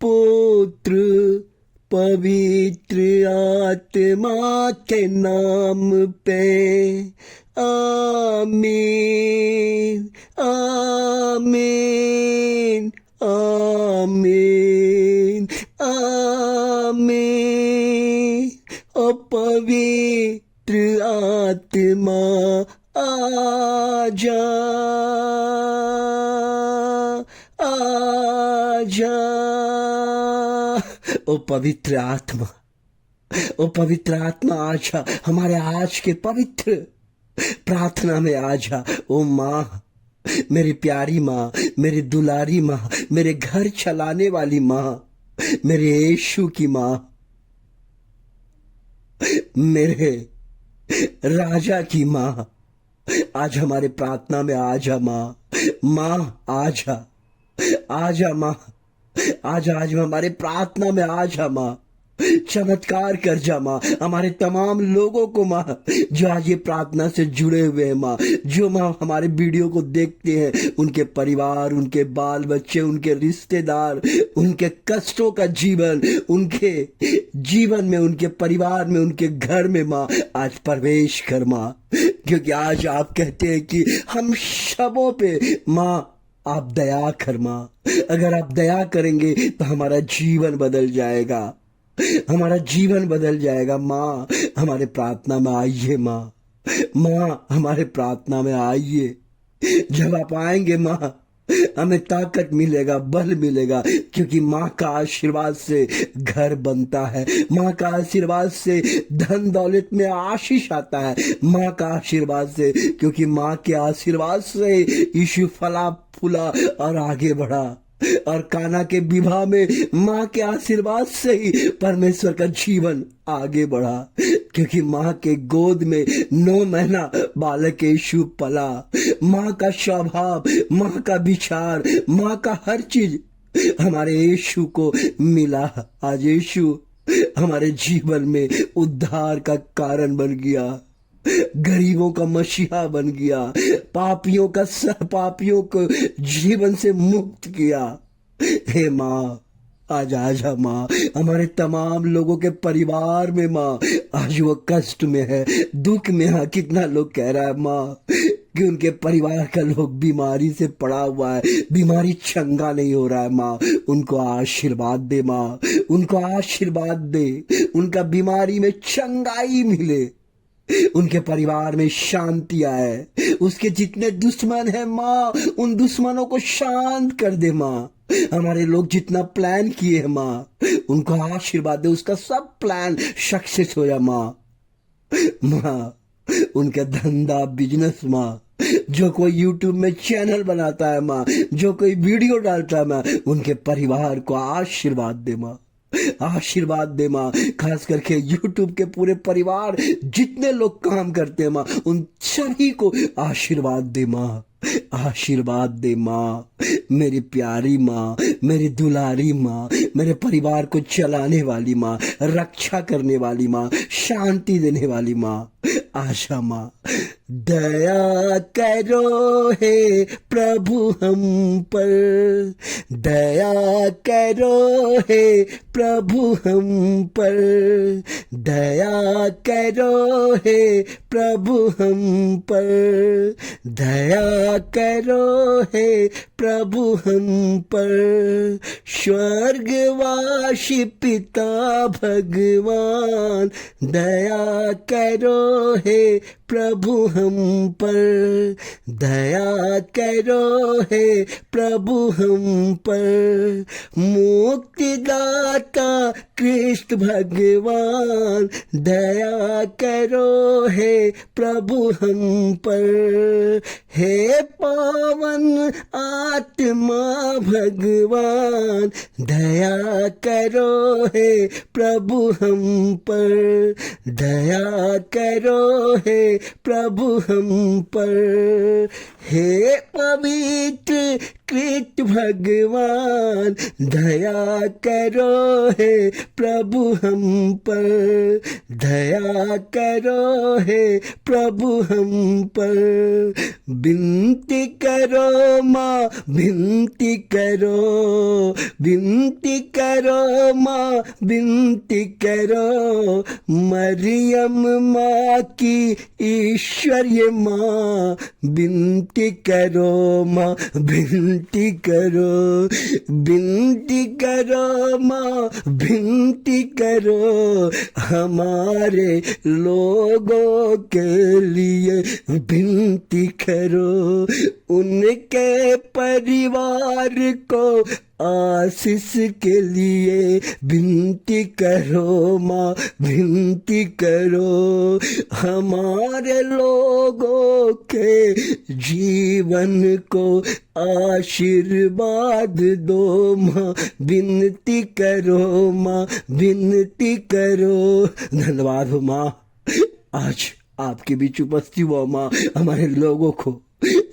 पुत्र पवित्र आत्मा के नाम पे आमीन आमीन आमीन आमीन। ओ पवित्र आत्मा आजा आजा। ओ पवित्र आत्मा, ओ पवित्र आत्मा आजा हमारे आज के पवित्र प्रार्थना में आजा। ओ माँ, मेरी प्यारी माँ, मेरी दुलारी माँ, मेरे घर चलाने वाली माँ, मेरे यीशु की माँ, मेरे राजा की माँ, आज हमारे प्रार्थना में आजा माँ। माँ आजा आजा माँ, आज हमारे प्रार्थना में आजा माँ। चमत्कार कर जा माँ हमारे तमाम लोगों को माँ जो आज ये प्रार्थना से जुड़े हुए हैं माँ, जो माँ हमारे वीडियो को देखते हैं, उनके परिवार, उनके बाल बच्चे, उनके रिश्तेदार, उनके कष्टों का जीवन, उनके जीवन में, उनके परिवार में, उनके घर में माँ आज प्रवेश कर माँ। क्योंकि आज आप कहते हैं कि हम सबों पे माँ आप दया कर माँ। अगर आप दया करेंगे तो हमारा जीवन बदल जाएगा, हमारा जीवन बदल जाएगा। माँ हमारे प्रार्थना में आइए माँ, माँ हमारे प्रार्थना में आइए। जब आप आएंगे माँ हमें ताकत मिलेगा, बल मिलेगा, क्योंकि माँ का आशीर्वाद से घर बनता है, माँ का आशीर्वाद से धन दौलत में आशीष आता है, माँ का आशीर्वाद से, क्योंकि माँ के आशीर्वाद से यीशु फला फूला और आगे बढ़ा। और काना के विवाह में माँ के आशीर्वाद से ही परमेश्वर का जीवन आगे बढ़ा, क्योंकि माँ के गोद में 9 महीना बालक यीशु पला। माँ का स्वभाव, माँ का विचार, माँ का हर चीज हमारे यीशु को मिला। आज यीशु हमारे जीवन में उद्धार का कारण बन गया, गरीबों का मसीहा बन गया, पापियों का पापियों को जीवन से मुक्त किया। हे माँ आज आजा माँ, हमारे तमाम लोगों के परिवार में माँ आज वो कष्ट में है, दुख में है। कितना लोग कह रहा है माँ कि उनके परिवार का लोग बीमारी से पड़ा हुआ है, बीमारी चंगा नहीं हो रहा है माँ। उनको आशीर्वाद दे माँ, उनको आशीर्वाद दे, उनका बीमारी में चंगाई मिले, उनके परिवार में शांति आए। उसके जितने दुश्मन हैं माँ उन दुश्मनों को शांत कर दे माँ। हमारे लोग जितना प्लान किए हैं माँ उनको आशीर्वाद दे, उसका सब प्लान सक्सेस हो जा माँ। माँ उनका धंधा बिजनेस माँ, जो कोई यूट्यूब में चैनल बनाता है माँ, जो कोई वीडियो डालता है माँ, उनके परिवार को आशीर्वाद दे माँ, आशीर्वाद दे माँ। खास करके यूट्यूब के पूरे परिवार जितने लोग काम करते हैं माँ उन सभी को आशीर्वाद दे माँ, आशीर्वाद दे माँ। मेरी प्यारी माँ, मेरी दुलारी माँ, मेरे परिवार को चलाने वाली माँ, रक्षा करने वाली माँ, शांति देने वाली माँ, आशा माँ। दया करो हे प्रभु हम पर, दया करो हे प्रभु हम पर, दया करो हे प्रभु हम पर, दया करो हे प्रभु हम पर। स्वर्गवासी पिता भगवान दया करो हे प्रभु हम पर, दया करो हे प्रभु हम पर। मुक्तिदाता कृष्ण भगवान दया करो हे प्रभु हम पर। हे पावन आत्मा भगवान दया करो हे प्रभु हम पर, दया करो हे प्रभु हम पर। हे पवित्र कृत भगवान, दया करो हे प्रभु हम पर, दया करो हे प्रभु हम पर। विनती करो माँ, विनती करो, विनती करो माँ, विनती करो। मरियम माँ की ईश्वरीय माँ, विनती करो माँ, विनती करो, विनती करो माँ, विनती करो। हमारे लोगों के लिए विनती करो, उनके परिवार को आशीष के लिए विनती करो माँ, विनती करो। हमारे लोगों के जीवन को आशीर्वाद दो माँ, विनती करो माँ, विनती करो। धन्यवाद हो माँ, आज आपके बीच उपस्थित हुआ माँ। हमारे लोगों को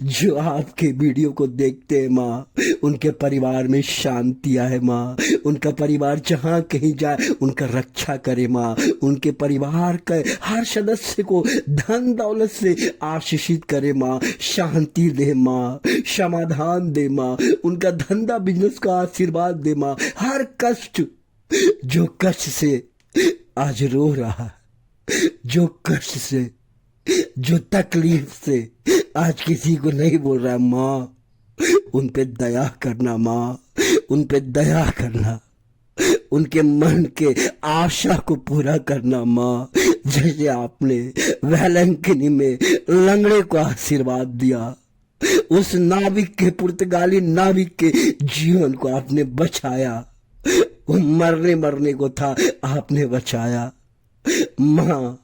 जो आपके वीडियो को देखते हैं माँ, उनके परिवार में शांति आए माँ, उनका परिवार जहाँ कहीं जाए उनका रक्षा करे माँ, उनके परिवार के हर सदस्य को धन दौलत से आशीषित करे माँ, शांति दे माँ, समाधान दे माँ, उनका धंधा बिजनेस का आशीर्वाद दे माँ। हर कष्ट, जो कष्ट से आज रो रहा, जो कष्ट से, जो तकलीफ से आज किसी को नहीं बोल रहा माँ, उन पे दया करना माँ, उन पे दया करना, उनके मन के आशा को पूरा करना माँ। जैसे आपने वेलंकनी में लंगड़े को आशीर्वाद दिया, उस नाविक के, पुर्तगाली नाविक के जीवन को आपने बचाया, वो मरने को था, आपने बचाया माँ,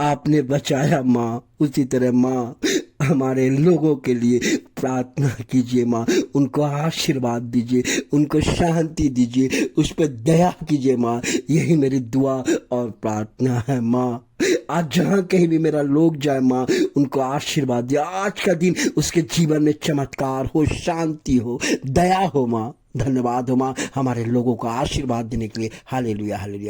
आपने बचाया माँ। उसी तरह माँ हमारे लोगों के लिए प्रार्थना कीजिए माँ, उनको आशीर्वाद दीजिए, उनको शांति दीजिए, उस पर दया कीजिए माँ। यही मेरी दुआ और प्रार्थना है माँ। आज जहाँ कहीं भी मेरा लोग जाए माँ, उनको आशीर्वाद दिया। आज का दिन उसके जीवन में चमत्कार हो, शांति हो, दया हो माँ। धन्यवाद हो माँ हमारे लोगों को आशीर्वाद देने के लिए। Hallelujah, hallelujah.